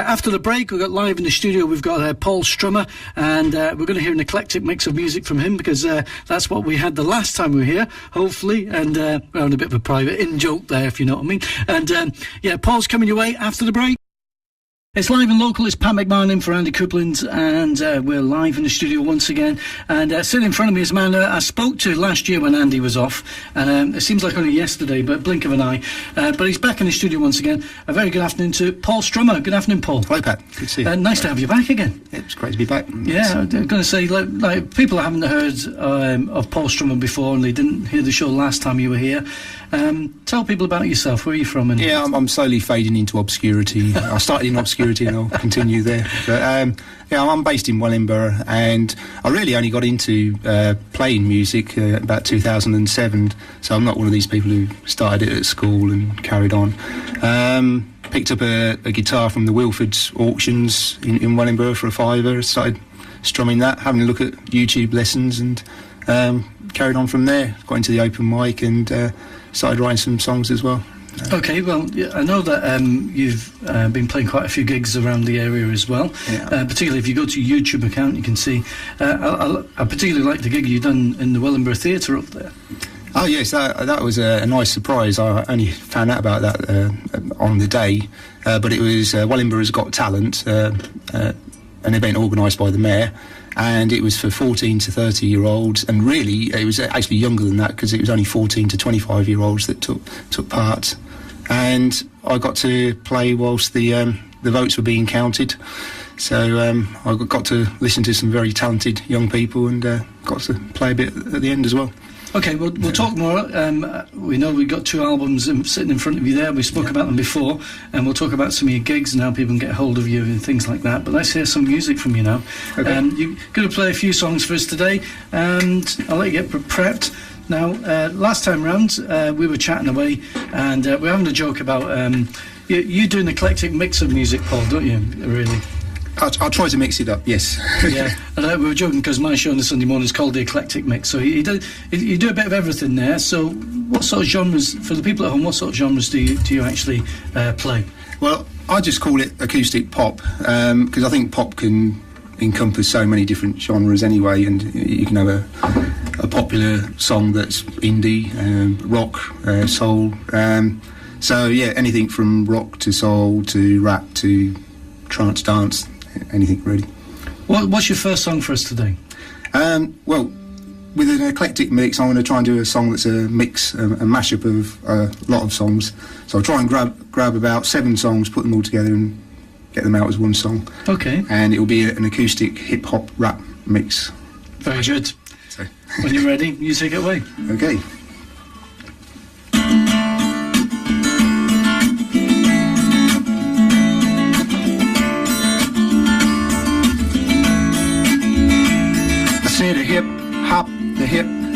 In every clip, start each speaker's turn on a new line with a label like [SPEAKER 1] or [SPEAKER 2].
[SPEAKER 1] After the break, we've got live in the studio, we've got Paul Strummer, and we're going to hear an eclectic mix of music from him, because that's what we had the last time we were here, hopefully, and we're having a bit of a private in-joke there, if you know what I mean. And yeah, Paul's coming your way after the break. It's live and local. It's Pat McMahon in for Andy Coupland, and we're live in the studio once again. And sitting in front of me is a man I spoke to last year when Andy was off, and it seems like only yesterday, but blink of an eye. But he's back in the studio once again. A very good afternoon to Paul Strummer. Good afternoon, Paul.
[SPEAKER 2] Hi, Pat. Good to see you.
[SPEAKER 1] Nice to have you back again.
[SPEAKER 2] Yeah, it's great to be back.
[SPEAKER 1] Yeah, I'm going to say, like people haven't heard of Paul Strummer before, and they didn't hear the show last time you were here. Tell people about yourself. Where are you from? And
[SPEAKER 2] yeah, I'm slowly fading into obscurity. I started in obscurity and I'll continue there. But yeah, I'm based in Wellingborough, and I really only got into playing music about 2007. So I'm not one of these people who started it at school and carried on. Picked up a guitar from the Wilfords auctions in Wellingborough for a £5. Started strumming that, having a look at YouTube lessons, and carried on from there. Got into the open mic and started writing some songs as well.
[SPEAKER 1] Okay, well, I know that you've been playing quite a few gigs around the area as well.
[SPEAKER 2] Yeah.
[SPEAKER 1] Particularly if you go to your YouTube account, you can see. I particularly like the gig you've done in the Wellingborough Theatre up there.
[SPEAKER 2] Oh yes, that was a nice surprise. I only found out about that on the day, but it was Wellingboro's Got Talent, an event organised by the Mayor. And it was for 14 to 30-year-olds, and really it was actually younger than that, because it was only 14 to 25-year-olds that took part. And I got to play whilst the votes were being counted, so I got to listen to some very talented young people, and got to play a bit at the end as well.
[SPEAKER 1] Okay, we'll talk more. We know we've got 2 albums sitting in front of you there. We spoke about them before, and we'll talk about some of your gigs and how people can get hold of you and things like that. But let's hear some music from you now.
[SPEAKER 2] Okay.
[SPEAKER 1] You're going to play a few songs for us today, and I'll let you get prepped. Now, last time round, we were chatting away, and we're having a joke about you do an eclectic mix of music, Paul, don't you, really?
[SPEAKER 2] I'll try to mix it up, yes.
[SPEAKER 1] Yeah, and we were joking because my show on the Sunday morning is called The Eclectic Mix, so you do a bit of everything there. So what sort of genres, for the people at home, what sort of genres do you actually play?
[SPEAKER 2] Well, I just call it acoustic pop, because I think pop can encompass so many different genres anyway, and you can have a popular song that's indie, rock, soul. So yeah, anything from rock to soul to rap to trance dance, anything really.
[SPEAKER 1] What's your first song for us today?
[SPEAKER 2] Well, with an eclectic mix, I'm going to try and do a song that's a mix, a mashup of a lot of songs. So I'll try and grab about 7 songs, put them all together and get them out as one song.
[SPEAKER 1] Okay.
[SPEAKER 2] And it will be an acoustic hip-hop rap mix.
[SPEAKER 1] Very good.
[SPEAKER 2] So.
[SPEAKER 1] When you're ready, you take it away.
[SPEAKER 2] Okay.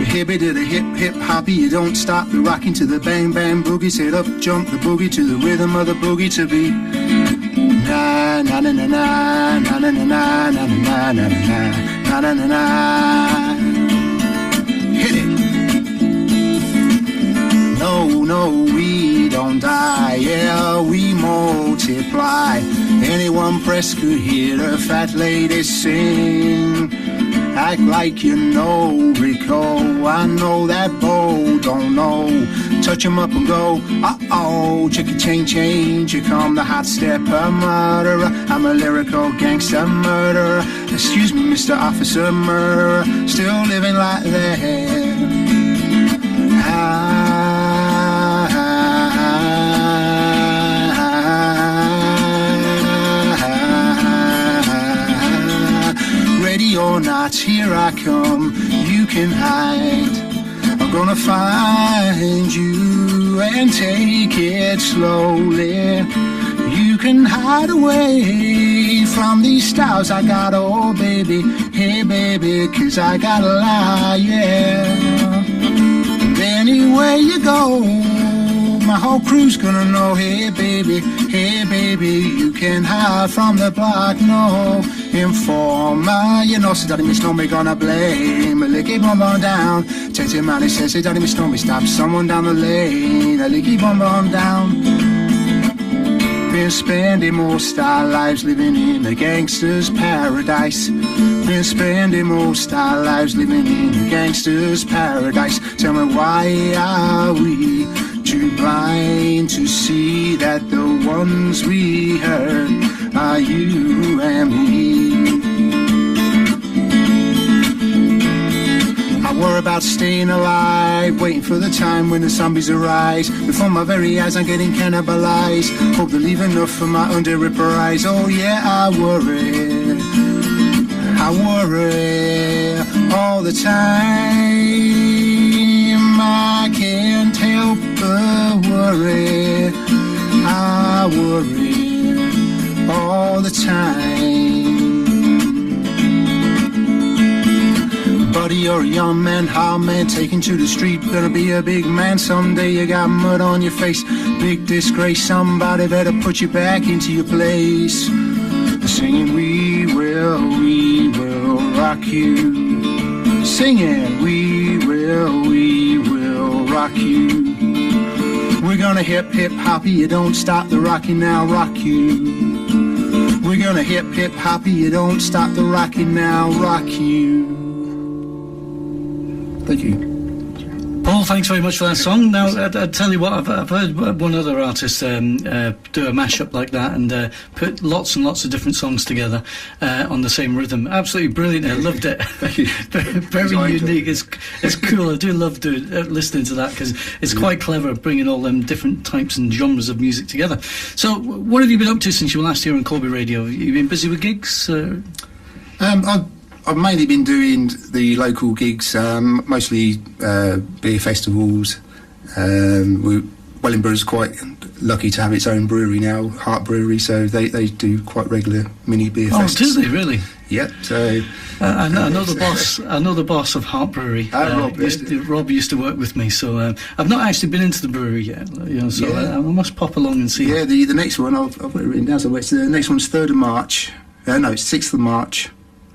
[SPEAKER 2] The hippie to the hip hoppy, you don't stop, you're rocking to the bang bang boogie, sit up, jump the boogie to the rhythm of the boogie to beat. Na na na na na na na na na na na na na na na na. Hit it. No, we don't die, yeah, we multiply. Any one press could hear the fat lady sing. Act like you know, Rico. I know that Bo don't know. Touch 'em up and go, uh-oh. Chicky chain change, here come the hot stepper murderer. I'm a lyrical gangster murderer. Excuse me, Mr. Officer Murderer. Still living like that. Ready or not, here I come, you can hide. I'm gonna find you and take it slowly. You can hide away from these stars I got, oh baby. Hey baby, 'cause I got a lie, yeah. And anywhere you go, my whole crew's gonna know. Hey baby, you can hide from the block, no. Informer, you know, so daddy miss no me gonna blame. A licky bomb on down, take your money, says hey daddy miss no me stop someone down the lane. A licky bomb on down. Been spending most our lives living in a gangster's paradise. Been spending most our lives living in a gangster's paradise. Tell me, why are we too blind to see that the ones we hurt are you and me? I worry about staying alive, waiting for the time when the zombies arise. Before my very eyes I'm getting cannibalized. Hope they leave enough for my under-ripper eyes. Oh yeah, I worry all the time. I can't help but worry. I worry all the time. Buddy, you're a young man, hard man, taken to the street. Gonna be a big man someday. You got mud on your face, big disgrace. Somebody better put you back into your place. Singing, we will rock you. Singing, we will rock you. We're gonna hip hip hoppy, you don't stop the rocking now, rock you. We're gonna hip hip hoppy, you don't stop the rocking now, rock you. Thank you.
[SPEAKER 1] Paul, thanks very much for that song. Now, I'll tell you what, I've heard one other artist do a mashup like that and put lots and lots of different songs together on the same rhythm. Absolutely brilliant. I loved it. Very unique. It's cool. I do love listening to that because it's quite clever, bringing all them different types and genres of music together. So, what have you been up to since you were last here on Corby Radio? Have you been busy with gigs?
[SPEAKER 2] I've mainly been doing the local gigs, mostly beer festivals. Wellingborough's quite lucky to have its own brewery now, Hart Brewery, so they do quite regular mini beer fests.
[SPEAKER 1] Oh, do they really?
[SPEAKER 2] Yep. So
[SPEAKER 1] I know the boss. I know the boss of Hart Brewery. Rob used to work with me, so I've not actually been into the brewery yet. So I must pop along and see.
[SPEAKER 2] Yeah, the next one I've got it written down. So the next one's 3rd of March. No, it's 6th of March.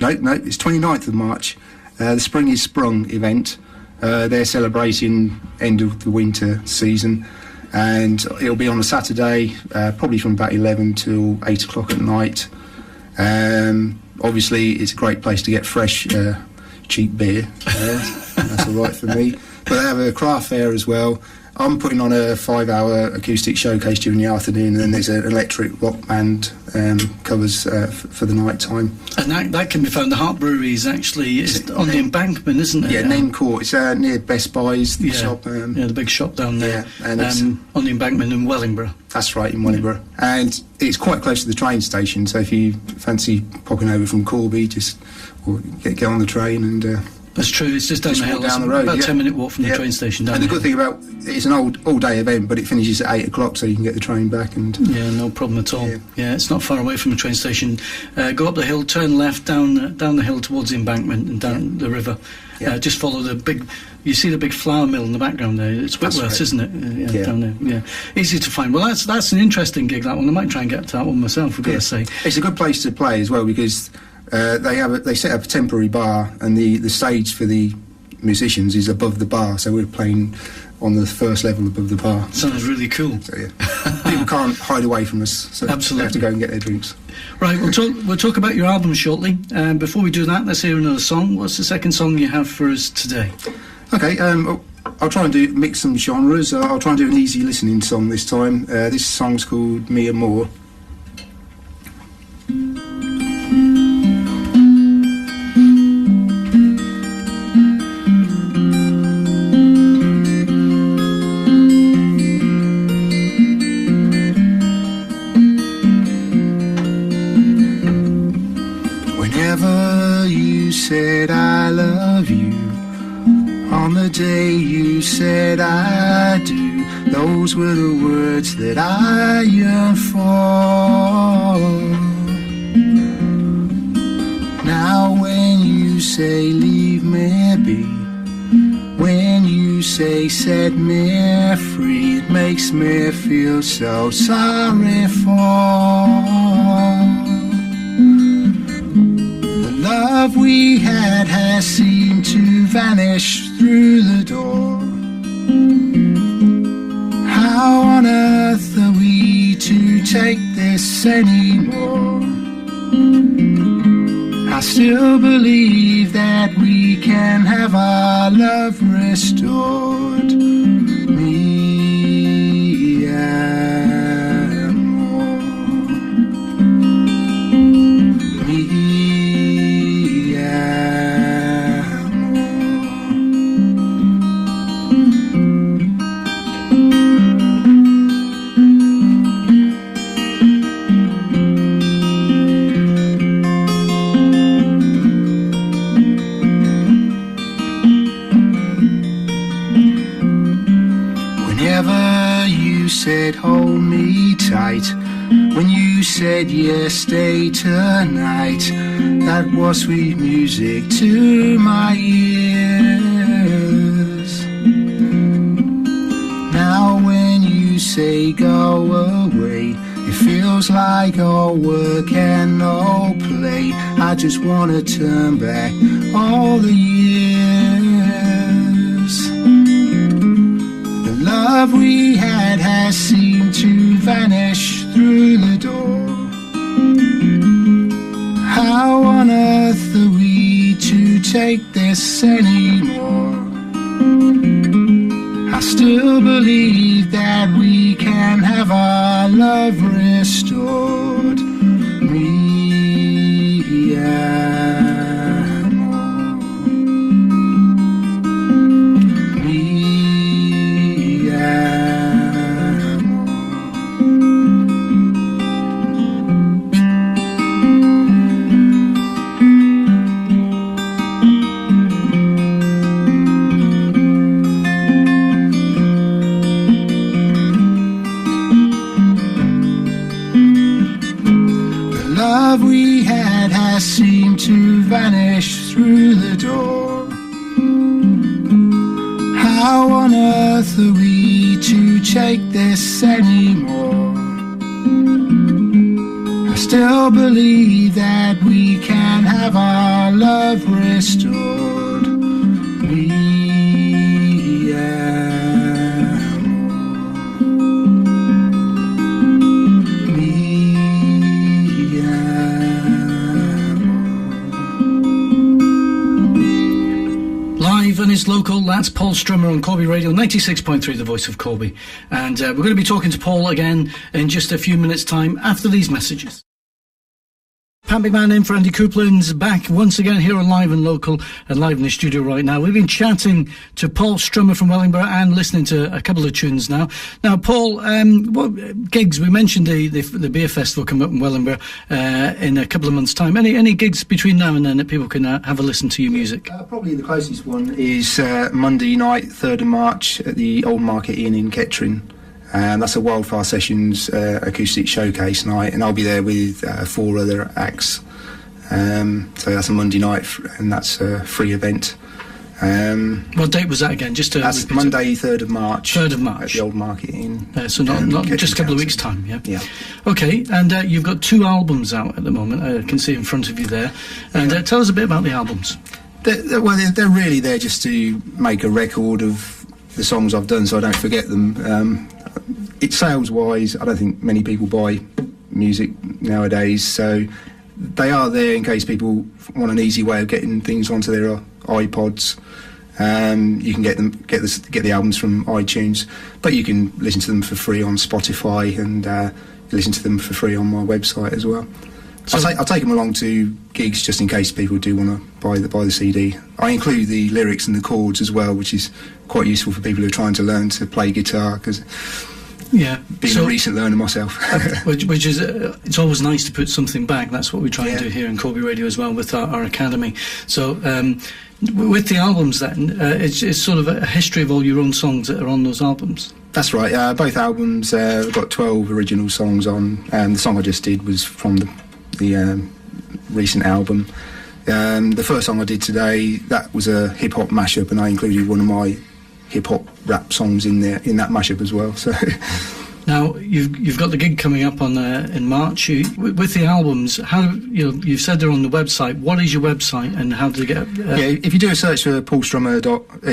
[SPEAKER 2] No, it's 29th of March. The Spring is Sprung event. They're celebrating end of the winter season, and it'll be on a Saturday, probably from about 11 till 8 o'clock at night. Obviously, it's a great place to get fresh, cheap beer. That's all right for me. But they have a craft fair as well. I'm putting on a 5-hour acoustic showcase during the afternoon, and then there's an electric rock band covers for the night time. And
[SPEAKER 1] that can be found. The Hart Brewery is actually on the embankment, isn't it?
[SPEAKER 2] Yeah, Nen Court. It's near Best Buy's, the shop.
[SPEAKER 1] The big shop down there.
[SPEAKER 2] Yeah, and
[SPEAKER 1] on the embankment in Wellingborough.
[SPEAKER 2] That's right, in Wellingborough. Yeah. And it's quite close to the train station, so if you fancy popping over from Corby, just get on the train and...
[SPEAKER 1] That's true, it's just down the hill,
[SPEAKER 2] down the road,
[SPEAKER 1] about a 10-minute walk from the train station down.
[SPEAKER 2] And the good thing about it's an all-day event, but it finishes at 8 o'clock, so you can get the train back. And
[SPEAKER 1] yeah, no problem at all. Yeah, it's not far away from the train station. Go up the hill, turn left, down the hill towards the embankment and down the river. Yeah. Just follow the big... You see the big flour mill in the background there. It's Whitworth's, isn't it? Down there. Yeah, easy to find. Well, that's an interesting gig, that one. I might try and get to that one myself, I've got to say.
[SPEAKER 2] It's a good place to play as well, because they set up a temporary bar, and the stage for the musicians is above the bar, so we're playing on the first level above the bar.
[SPEAKER 1] Sounds really cool.
[SPEAKER 2] So people can't hide away from us, so
[SPEAKER 1] absolutely.
[SPEAKER 2] They have to go and get their drinks.
[SPEAKER 1] Right, we'll talk about your album shortly. Before we do that, let's hear another song. What's the second song you have for us today?
[SPEAKER 2] Okay, I'll try and mix some genres. I'll try and do an easy listening song this time. This song's called Me and More. Said I love you on the day you said I do. Those were the words that I yearned for. Now when you say leave me be, when you say set me free, it makes me feel so sorry for love we had has seemed to vanish through the door. How on earth are we to take this anymore. I still believe that we can have our love restored. Me and more. Me and said hold me tight, when you said yes stay tonight, that was sweet music to my ears. Now when you say go away, it feels like all work and no play. I just wanna turn back all the years. The love we had has seemed to vanish through the door. How on earth are we to take this anymore? I still believe that we can have our love restored. Me and more. Me and more. The love we had has seemed to vanish through the door. How on earth are we to take this anymore? I still believe that we can have our love restored. Me and more. Me and more.
[SPEAKER 1] Live and it's local, that's Paul Strummer on Corby Radio, 96.3, the voice of Corby. And we're going to be talking to Paul again in just a few minutes' time after these messages. Pat McMahon in for Andy Coupland's back once again here on Live and Local and live in the studio right now. We've been chatting to Paul Strummer from Wellingborough and listening to a couple of tunes now. Now, Paul, what gigs? We mentioned the beer festival coming up in Wellingborough in a couple of months' time. Any gigs between now and then that people can have a listen to your music?
[SPEAKER 3] Probably the closest one is Monday night, 3rd of March, at the Old Market Inn in Kettering. That's a Wildfire Sessions acoustic showcase night, and I'll be there with 4 other acts. So that's a Monday night, and that's a free event.
[SPEAKER 1] What date was that again? Just to
[SPEAKER 3] that's Monday, 3rd of March.
[SPEAKER 1] 3rd of March.
[SPEAKER 3] At the Old Market Inn.
[SPEAKER 1] So not just a couple of weeks' time, yeah?
[SPEAKER 3] Yeah.
[SPEAKER 1] Okay, and you've got 2 albums out at the moment, I can see in front of you there. And tell us a bit about the albums.
[SPEAKER 3] They're really there just to make a record of the songs I've done so I don't forget them. It's sales-wise, I don't think many people buy music nowadays, so they are there in case people want an easy way of getting things onto their iPods. You can get the albums from iTunes, but you can listen to them for free on Spotify and listen to them for free on my website as well. So I'll take them along to gigs just in case people do want to buy the CD. I include the lyrics and the chords as well, which is quite useful for people who are trying to learn to play guitar, because being a recent learner myself.
[SPEAKER 1] which is, it's always nice to put something back. That's what we try and do here in Corby Radio as well with our academy. So with the albums then, it's sort of a history of all your own songs that are on those albums.
[SPEAKER 3] That's right, both albums have got 12 original songs on, and the song I just did was from the recent album. The first song I did today, that was a hip-hop mashup, and I included one of my hip-hop rap songs in there, in that mashup as well. So
[SPEAKER 1] now you've got the gig coming up on in March. With the albums, how you've said they're on the website. What is your website and how do you get?
[SPEAKER 3] If you do a search for Paul Strummer,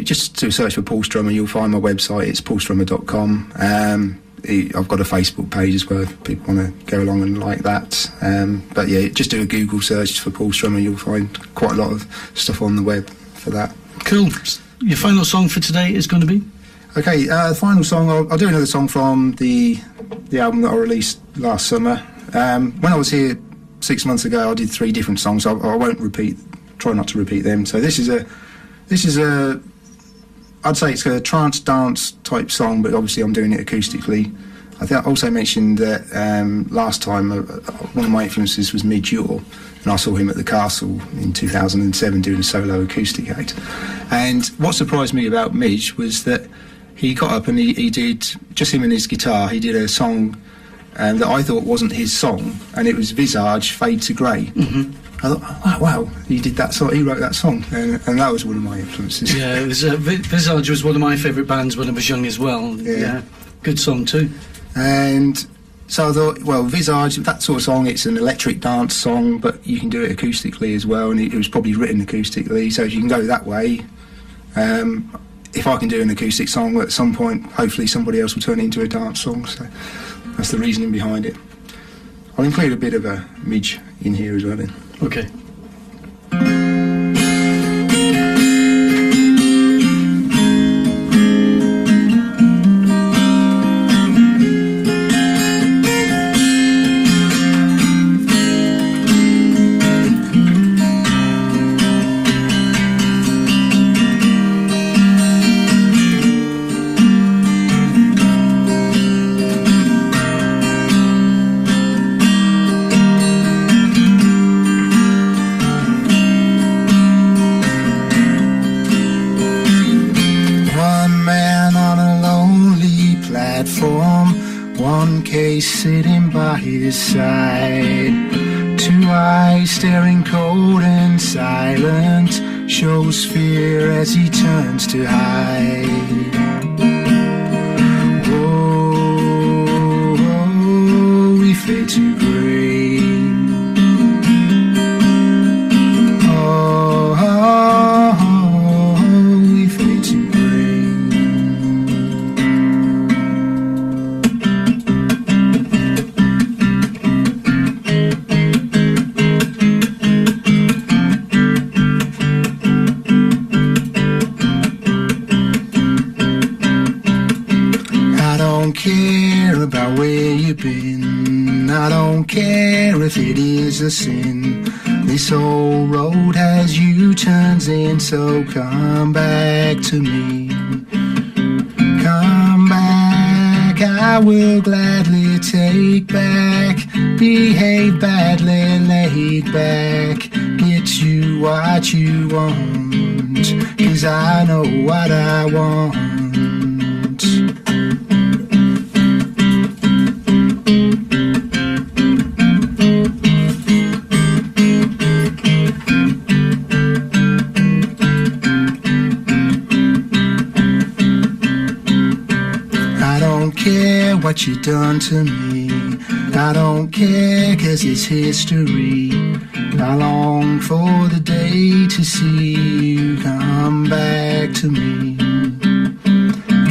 [SPEAKER 3] just do a search for Paul Strummer, you'll find my website. It's paulstrummer.com. I've got a Facebook page as well if people want to go along and like that. But yeah, just do a Google search for Paul Strummer, you'll find quite a lot of stuff on the web for that.
[SPEAKER 1] Cool. Your final song for today is going to be?
[SPEAKER 3] Okay, the final song, I'll do another song from the album that I released last summer. When I was here 6 months ago, I did 3 different songs, so I won't try not to repeat them. So this is a I'd say it's a trance dance type song, but obviously I'm doing it acoustically. I think I also mentioned that last time one of my influences was Midge Ure, and I saw him at the Castle in 2007 doing a solo acoustic act. And what surprised me about Midge was that he got up and he did, just him and his guitar, he did a song that I thought wasn't his song, and it was Visage, Fade to Grey. Mm-hmm. I thought, oh, wow, he did that song, he wrote that song, and that was one of my influences.
[SPEAKER 1] Yeah, it was, Visage was one of my favourite bands when I was young as well. Yeah, good song too.
[SPEAKER 3] And so I thought, well, Visage, that sort of song, it's an electric dance song, but you can do it acoustically as well, and it was probably written acoustically, so if you can go that way, if I can do an acoustic song at some point, hopefully somebody else will turn it into a dance song, so that's the reasoning behind it. I'll include a bit of a Midge in here as well then.
[SPEAKER 1] Okay.
[SPEAKER 2] Sitting by his side, 2 eyes staring cold and silent, shows fear as he turns to hide. Oh, we fade to grey. Oh, we fade to grey. I don't care if it is a sin. This old road has U-turns in, so come back to me. Come back, I will gladly take back. Behave badly, laid back. Get you what you want, 'cause I know what I want. What you done to me, I don't care, 'cause it's history. I long for the day to see you come back to me.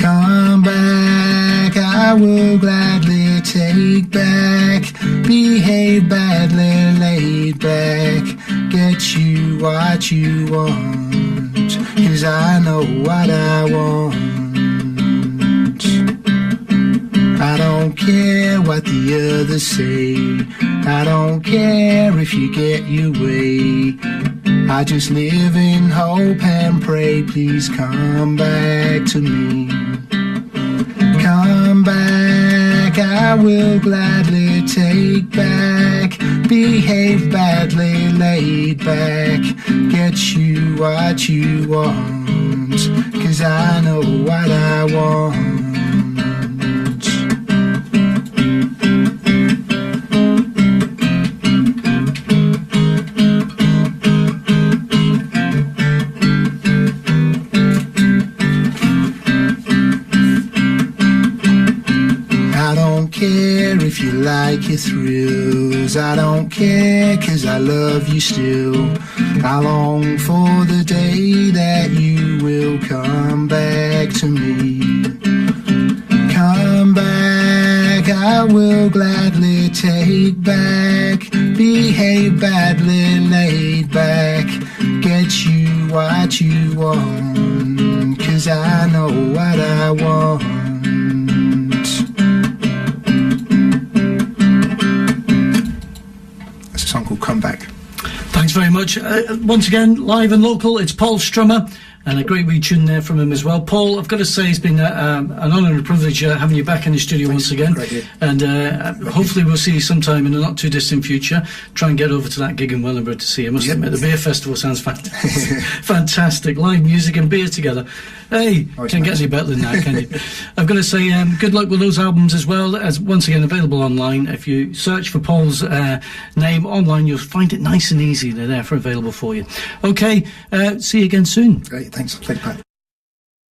[SPEAKER 2] Come back, I will gladly take back. Behave badly, laid back. Get you what you want, 'cause I know what I want. I don't care what the others say. I don't care if you get your way. I just live in hope and pray. Please come back to me. Come back, I will gladly take back. Behave badly, laid back. Get you what you want, 'cause I know what I want. If you like your thrills, I don't care, 'cause I love you still. I long for the day that you will come back to me. Come back, I will gladly take back. Behave badly, laid back. Get you what you want, 'cause I know what I want. That's a song called Come Back.
[SPEAKER 1] Thanks very much. Once again, live and local, it's Paul Strummer, and a great wee tune there from him as well. Paul, I've got to say it's been an honour and a privilege having you back in the studio once again. And hopefully we'll see you sometime in the not too distant future. Try and get over to that gig in Wellingborough to see you. I must admit, the beer festival sounds fantastic. Fantastic. Live music and beer together. Hey, can't get any better than that, can you? I've got to say, good luck with those albums as well, as once again available online. If you search for Paul's name online, you'll find it nice and easy. They're there available for you. Okay, see you again soon.
[SPEAKER 2] Great, thanks. Thank you, Pat.